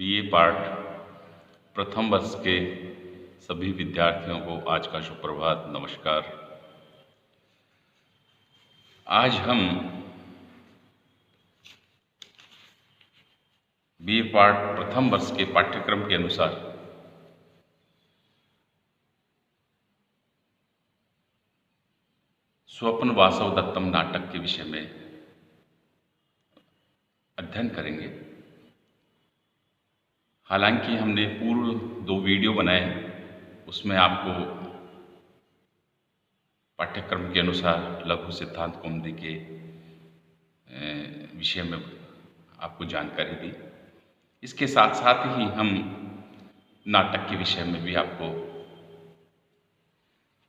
BA part प्रथम वर्ष के सभी विद्यार्थियों को आज का सुप्रभात नमस्कार। आज हम बीए पार्ट प्रथम वर्ष के पाठ्यक्रम के अनुसार स्वप्न वासव दत्तम नाटक के विषय में अध्ययन करेंगे। हालांकि हमने पूर्व 2 वीडियो बनाए, उसमें आपको पाठ्यक्रम के अनुसार लघु सिद्धांत कौमुदी के विषय में आपको जानकारी दी। इसके साथ साथ ही हम नाटक के विषय में भी आपको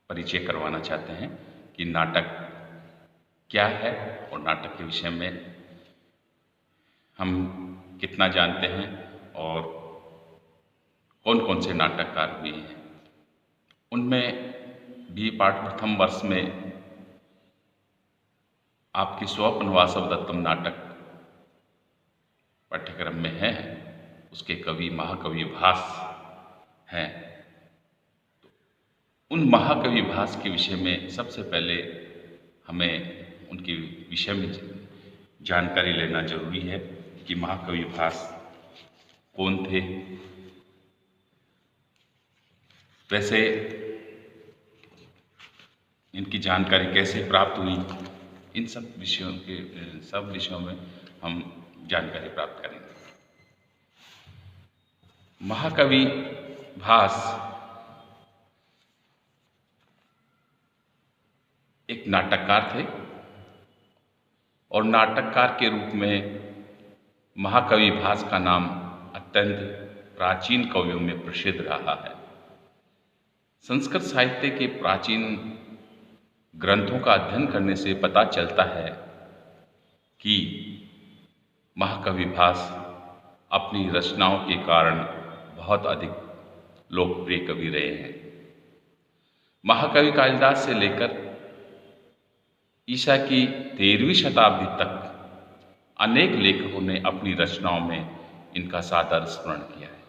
परिचय करवाना चाहते हैं कि नाटक क्या है और नाटक के विषय में हम कितना जानते हैं और कौन कौन से नाटककार हुए हैं। उनमें बीए पार्ट प्रथम वर्ष में आपके स्वप्न वासव दत्तम नाटक पाठ्यक्रम में है, उसके कवि महाकवि भास हैं। तो उन महाकवि भास के विषय में सबसे पहले हमें उनके विषय में जानकारी लेना जरूरी है कि महाकवि भास कौन थे। वैसे इनकी जानकारी कैसे प्राप्त हुई, इन सब विषयों में हम जानकारी प्राप्त करेंगे। महाकवि भास एक नाटककार थे और नाटककार के रूप में महाकवि भास का नाम अत्यंत प्राचीन कवियों में प्रसिद्ध रहा है। संस्कृत साहित्य के प्राचीन ग्रंथों का अध्ययन करने से पता चलता है कि महाकवि भास अपनी रचनाओं के कारण बहुत अधिक लोकप्रिय कवि रहे हैं। महाकवि कालिदास से लेकर ईसा की 13वीं शताब्दी तक अनेक लेखकों ने अपनी रचनाओं में इनका सादर स्मरण किया है।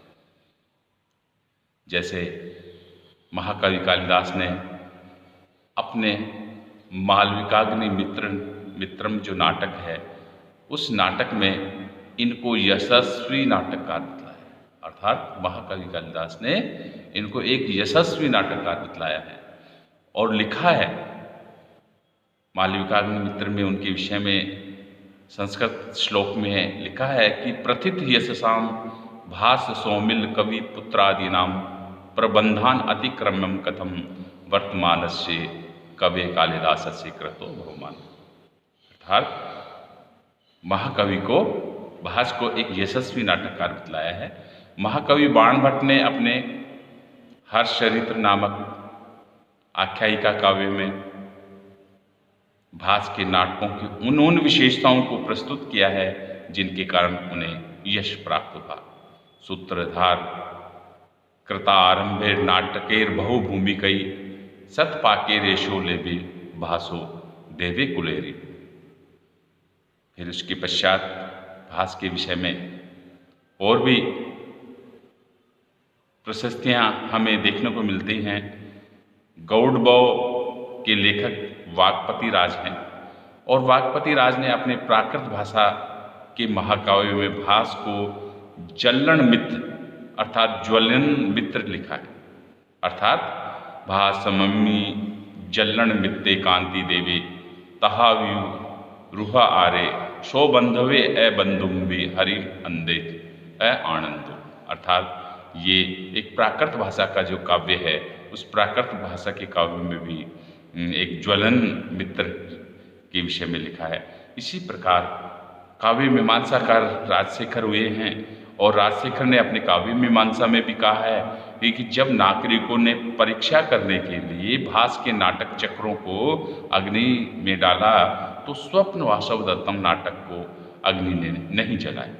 जैसे महाकवि कालिदास ने अपने मालविकाग्नि मित्रम जो नाटक है, उस नाटक में इनको यशस्वी नाटककार बतलाया है। अर्थात महाकवि कालिदास ने इनको एक यशस्वी नाटककार बतलाया है और लिखा है। मालविकाग्नि मित्र में उनके विषय में संस्कृत श्लोक में लिखा है कि प्रथित यशसाम भास सौमिल कवि पुत्रादीनाम प्रबंधान अतिक्रम्यम कथम वर्तमानस्य कवे कालिदासस्य कृतो बहुमान। अर्थात महाकवि को भास को एक यशस्वी नाटककार बतलाया है। महाकवि बाणभट्ट ने अपने हर्षचरित्र नामक आख्यायिका काव्य में भास के नाटकों की उन विशेषताओं को प्रस्तुत किया है जिनके कारण उन्हें यश प्राप्त हुआ। सूत्रधार कृतारंभे नाटकेर बहुभूमिकई सतपाकेरेशो लेबे भासो देवे कुलेरी। फिर उसके पश्चात भास के विषय में और भी प्रशस्तियां हमें देखने को मिलती हैं। गौड़बौ के लेखक वाक्पति राज हैं और वाक्पति राज ने अपने प्राकृत भाषा के महाकाव्य में भास को जल्लन मित्र अर्थात ज्वलन मित्र लिखा है। अर्थात भासमम्मी जल्लन मित्ते कांति देवे तहाव्यु रुहा आरे शो बंधवे ए बंधुम्बी हरि अंदे ए आनंदो। अर्थात ये एक प्राकृत भाषा का जो काव्य है, उस प्राकृत भाषा के काव्य में भी एक ज्वलन मित्र के विषय में लिखा है। इसी प्रकार काव्य मीमांसाकार राजशेखर हुए हैं और राजशेखर ने अपने काव्य मीमांसा में भी कहा है कि जब नागरिकों ने परीक्षा करने के लिए भास के नाटक चक्रों को अग्नि में डाला तो स्वप्न वासव दत्तम नाटक को अग्नि ने नहीं जलाया।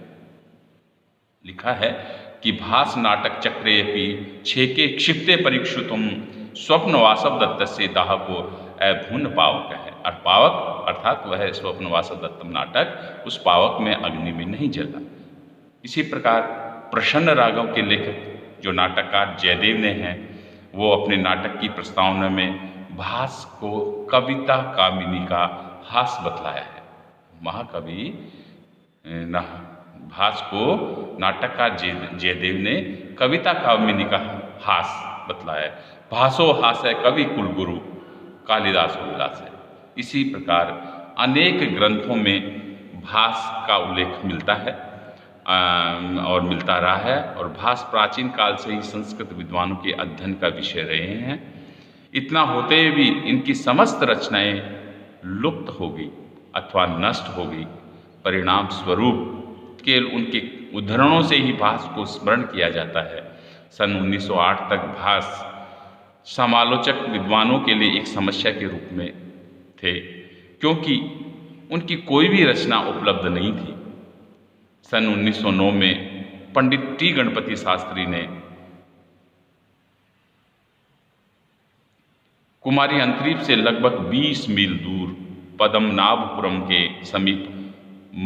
लिखा है कि भास नाटक चक्रेपि छेके क्षिप्ते परीक्षुतुम स्वप्न वासव दत्त से दाह को अभून पावक है। और पावक अर्थात वह स्वप्न वासव दत्तम नाटक उस पावक में अग्नि में नहीं जला। इसी प्रकार प्रसन्न रागव के लेखक जो नाटककार जयदेव ने हैं, वो अपने नाटक की प्रस्तावना में भास को कविता कामिनी का हास बतलाया है। महाकवि भास को नाटककार जयदेव ने कविता कामिनी का हास बतलाया है। भासो हास है कवि कुलगुरु कालिदास विलास है। इसी प्रकार अनेक ग्रंथों में भास का उल्लेख मिलता है और मिलता रहा है, और भास प्राचीन काल से ही संस्कृत विद्वानों के अध्ययन का विषय रहे हैं। इतना होते हुए भी इनकी समस्त रचनाएं लुप्त हो गई अथवा नष्ट हो गई। परिणाम स्वरूप केवल उनके उद्धरणों से ही भास को स्मरण किया जाता है। सन 1908 तक भास समालोचक विद्वानों के लिए एक समस्या के रूप में थे, क्योंकि उनकी कोई भी रचना उपलब्ध नहीं थी। सन 1909 में पंडित टी गणपति शास्त्री ने कुमारी अंतरीप से लगभग 20 मील दूर पद्मनाभपुरम के समीप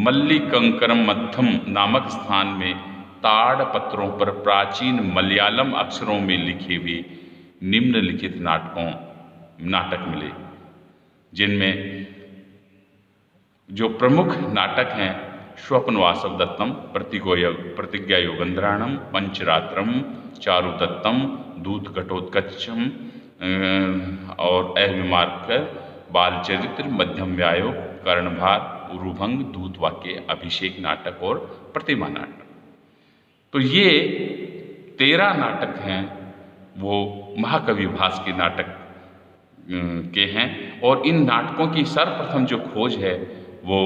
मल्लिकंकरम मध्यम नामक स्थान में ताड़पत्रों पर प्राचीन मलयालम अक्षरों में लिखे हुए निम्नलिखित नाटक मिले, जिनमें जो प्रमुख नाटक हैं स्वप्नवासव दत्तम, प्रतिज्ञा योगंधराणम, पंचरात्रम, चारुदत्तम, दूत घटोत्कचम और अविमार्ग, बालचरित्र, मध्यम व्यायोग, कर्णभार, उरुभंग, दूत वाक्य, अभिषेक नाटक और प्रतिमा नाटक। तो ये 13 नाटक हैं वो महाकवि भास के नाटक के हैं, और इन नाटकों की सर्वप्रथम जो खोज है वो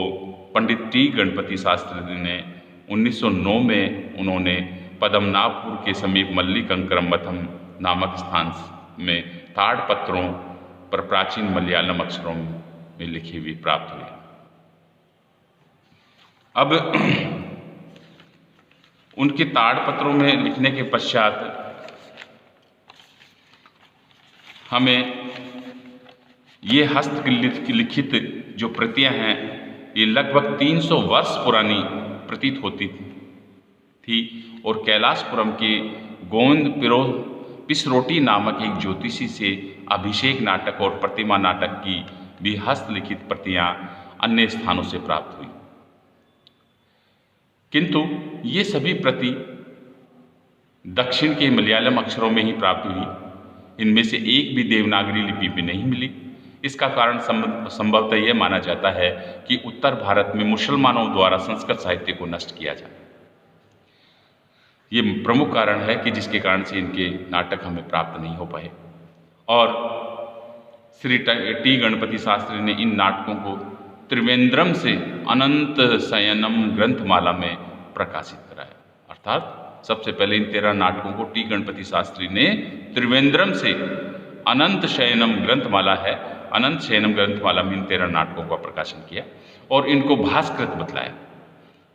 पंडित टी गणपति शास्त्री ने 1909 में उन्होंने पद्मनाभपुर के समीप मल्लिकंकरम मथम नामक स्थान में ताड़पत्रों पर प्राचीन मलयालम अक्षरों में लिखी हुई प्राप्त हुई। अब उनके ताड़पत्रों में लिखने के पश्चात हमें ये हस्तलिखित जो प्रतियां हैं ये लगभग 300 वर्ष पुरानी प्रतीत होती थी, और कैलाशपुरम के गोविंद पिसरोटी नामक एक ज्योतिषी से अभिषेक नाटक और प्रतिमा नाटक की भी हस्तलिखित प्रतियां अन्य स्थानों से प्राप्त हुई, किंतु ये सभी प्रति दक्षिण के मलयालम अक्षरों में ही प्राप्त हुई। इनमें से एक भी देवनागरी लिपि में नहीं मिली। इसका कारण संभवतः यह माना जाता है कि उत्तर भारत में मुसलमानों द्वारा संस्कृत साहित्य को नष्ट किया जाए। ये प्रमुख कारण है कि जिसके कारण से इनके नाटक हमें प्राप्त नहीं हो पाए। और श्री टी गणपति शास्त्री ने इन नाटकों को त्रिवेंद्रम से अनंत शयनम ग्रंथमाला में प्रकाशित कराया। अर्थात सबसे पहले इन 13 नाटकों को टी गणपति शास्त्री ने त्रिवेंद्रम से अनंत शयनम ग्रंथमाला है, अनंत शयनम ग्रंथमाला में इन 13 नाटकों का प्रकाशन किया और इनको भास्कृत बतलाया।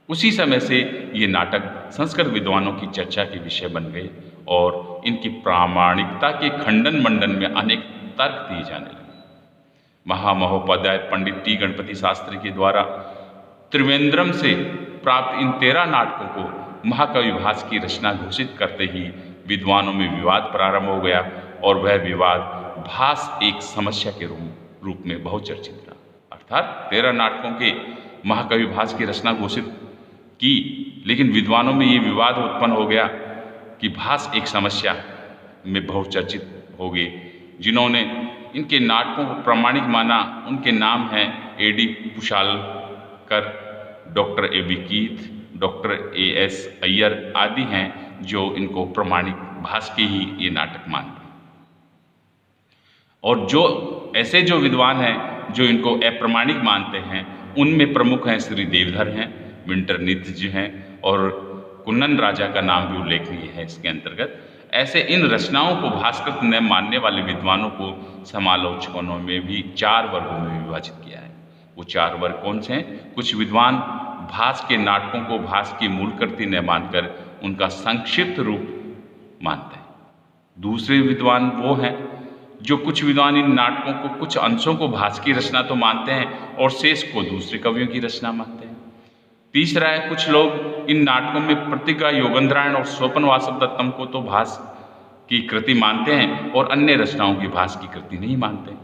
उसी समय से ये नाटक संस्कृत विद्वानों की चर्चा के विषय बन गए और इनकी प्रामाणिकता के खंडन मंडन में अनेक तर्क दिए जाने लगे। महामहोपाध्याय पंडित टी गणपति शास्त्री के द्वारा त्रिवेंद्रम से प्राप्त इन 13 नाटकों को महाकवि भास की रचना घोषित करते ही विद्वानों में विवाद प्रारंभ हो गया और वह विवाद भास एक समस्या के रूप में बहुचर्चित रहा। अर्थात 13 नाटकों के महाकवि भास की रचना घोषित की, लेकिन विद्वानों में ये विवाद उत्पन्न हो गया कि भास एक समस्या में बहुचर्चित हो गए। जिन्होंने इनके नाटकों को प्रामाणिक माना उनके नाम हैं A.D. Pushalkar, doctor A.B. Keith, doctor A.S. Iyer आदि हैं जो इनको प्रामाणिक भास के ही ये नाटक मानते हैं। और जो ऐसे जो विद्वान हैं जो इनको अप्रामाणिक मानते हैं उनमें प्रमुख हैं श्री देवधर हैं, विंटरनित्ज जी हैं और कुन्नन राजा का नाम भी उल्लेखनीय है इसके अंतर्गत। ऐसे इन रचनाओं को भास्कृत न मानने वाले विद्वानों को समालोचकों में भी 4 वर्गों में विभाजित किया है। वो 4 वर्ग कौन से हैं? कुछ विद्वान भास के नाटकों को भास की मूल कृति न मानकर उनका संक्षिप्त रूप मानते हैं। दूसरे विद्वान वो हैं जो कुछ विद्वान इन नाटकों को कुछ अंशों को भास की रचना तो मानते हैं और शेष को दूसरे कवियों की रचना मानते हैं। तीसरा है, कुछ लोग इन नाटकों में प्रतिज्ञा, योगेंद्रायण और स्वपन वासव दत्तम को तो भास की कृति मानते हैं और अन्य रचनाओं की भास की कृति नहीं मानते।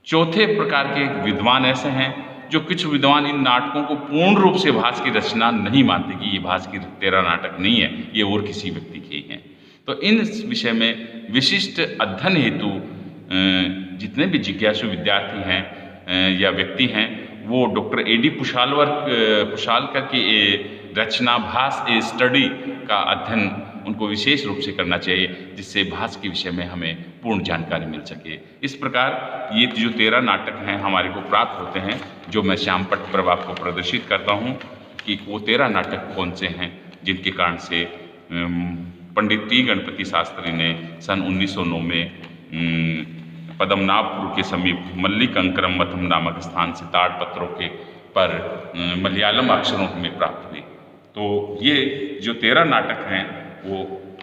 चौथे प्रकार के विद्वान ऐसे हैं जो कुछ विद्वान इन नाटकों को पूर्ण रूप से भास की रचना नहीं मानते कि ये भास की 13 नाटक नहीं है, ये और किसी व्यक्ति के ही हैं। तो इन विषय में विशिष्ट अध्ययन हेतु जितने भी जिज्ञासु विद्यार्थी हैं या व्यक्ति हैं, वो डॉक्टर A.D. पुशालकर की रचना भास ए स्टडी का अध्ययन उनको विशेष रूप से करना चाहिए, जिससे भास के विषय में हमें पूर्ण जानकारी मिल सके। इस प्रकार ये जो 13 नाटक हैं हमारे को प्राप्त होते हैं, जो मैं श्यामपट्ट पर आपको प्रदर्शित करता हूँ कि वो 13 नाटक कौन से हैं जिनके कारण से पंडित टी गणपति शास्त्री ने सन 1909 में पद्मनाभपुर के समीप मल्लिकंकरम मथम नामक स्थान से ताड़पत्रों के पर मलयालम अक्षरों में प्राप्त हुई। तो ये जो 13 नाटक हैं वो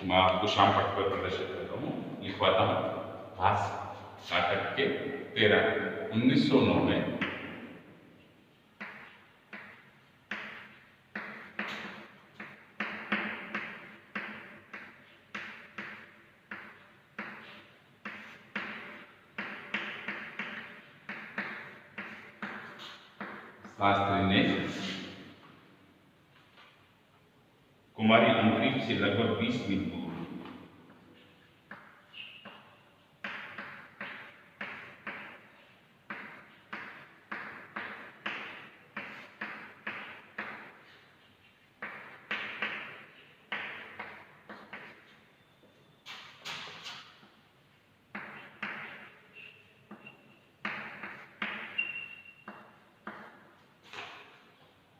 मैं आपको श्यामपट्ट पर प्रदर्शित करता हूँ, लिखवाता हूँ। भास नाटक के 13 1909 में शास्त्री ने कुमारी अंतरिक्ष से लगभग 20 मील दूर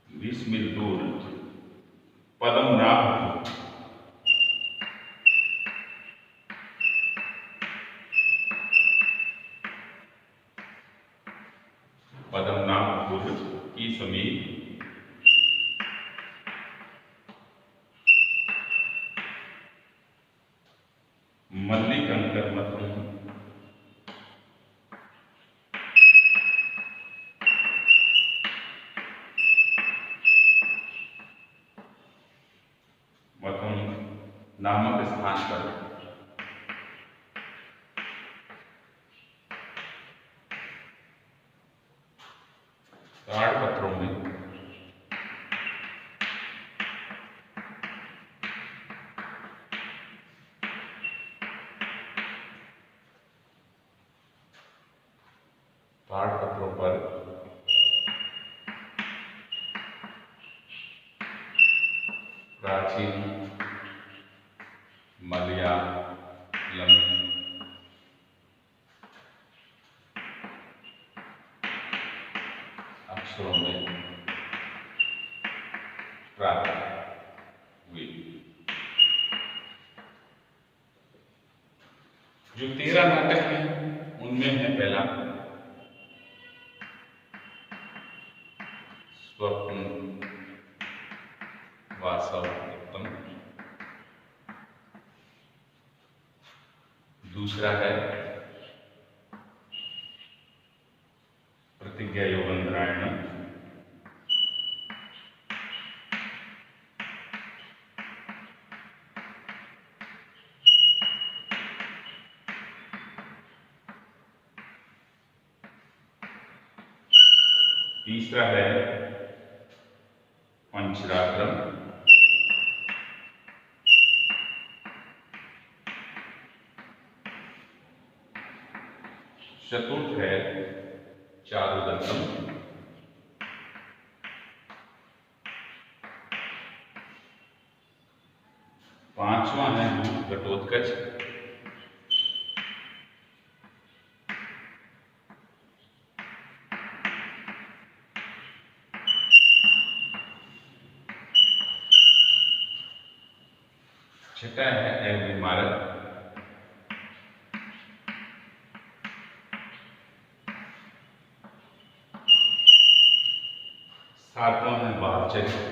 20 मील दूर पद्मनाभपुर की समीप मल्लिकंकर मथम नामक स्थान पर ताड़पत्रों में पर प्राचीन मलयालम अक्षरों में प्राप्त हुई। जो 13 नाटक हैं उनमें है पहला स्वप्न वासव दत्तम, दूसरा है प्रतिज्ञा योगेंद्रायण, तीसरा है पंचरात्रम, चतुर्थ है चारुदत्तम, पांचवा है घटोत्कच, छठा है एवविमारक, सातवां है बालचरित्र,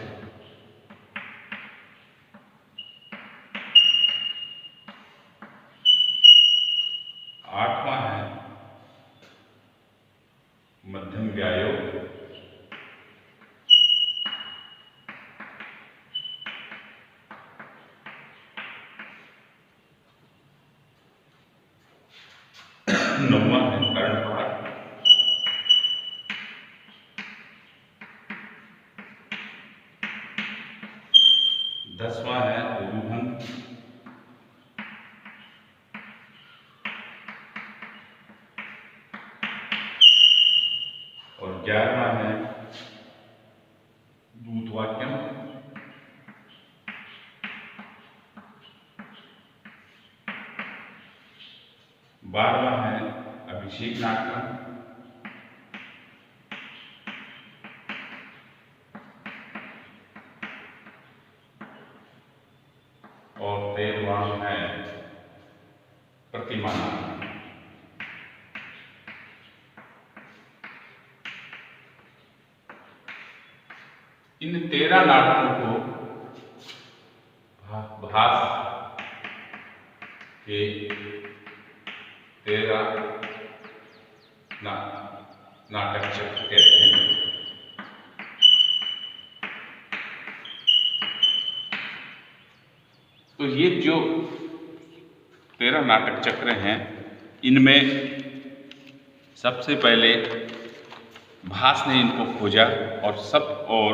आठवां है मध्यम व्यायोग, 9वां है कर्णपाठ, 10वां है उरुभंग, और 11वां है दूतवाक्यम, 12वां है अभिषेक नाटकम, और 13वां है प्रतिमा नाटकम। इन 13 नाटकों को भास के 13 नाटक चक्र कहते हैं। तो ये जो 13 नाटक चक्र हैं, इनमें सबसे पहले भास ने इनको खोजा और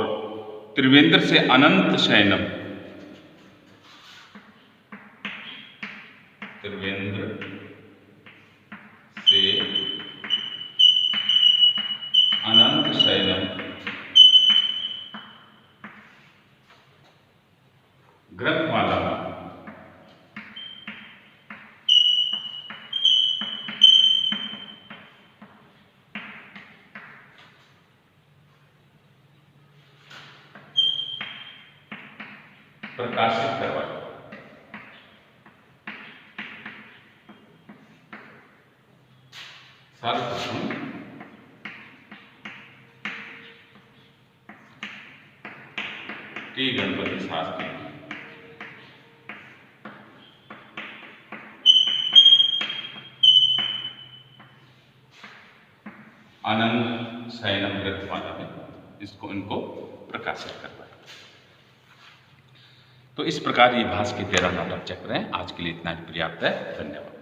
त्रिवेंद्र से अनंत शयनम, त्रिवेंद्र से अनंत शयनम ग्रंथमाला में प्रकाशित करवाया। सर्वप्रथम टी गणपति शास्त्री, आनंद शयनम ग्रंथमाला में इनको प्रकाशित करवाया। तो इस प्रकार ये भास के 13 नाटक चक्र हैं। आज के लिए इतना ही पर्याप्त है। धन्यवाद।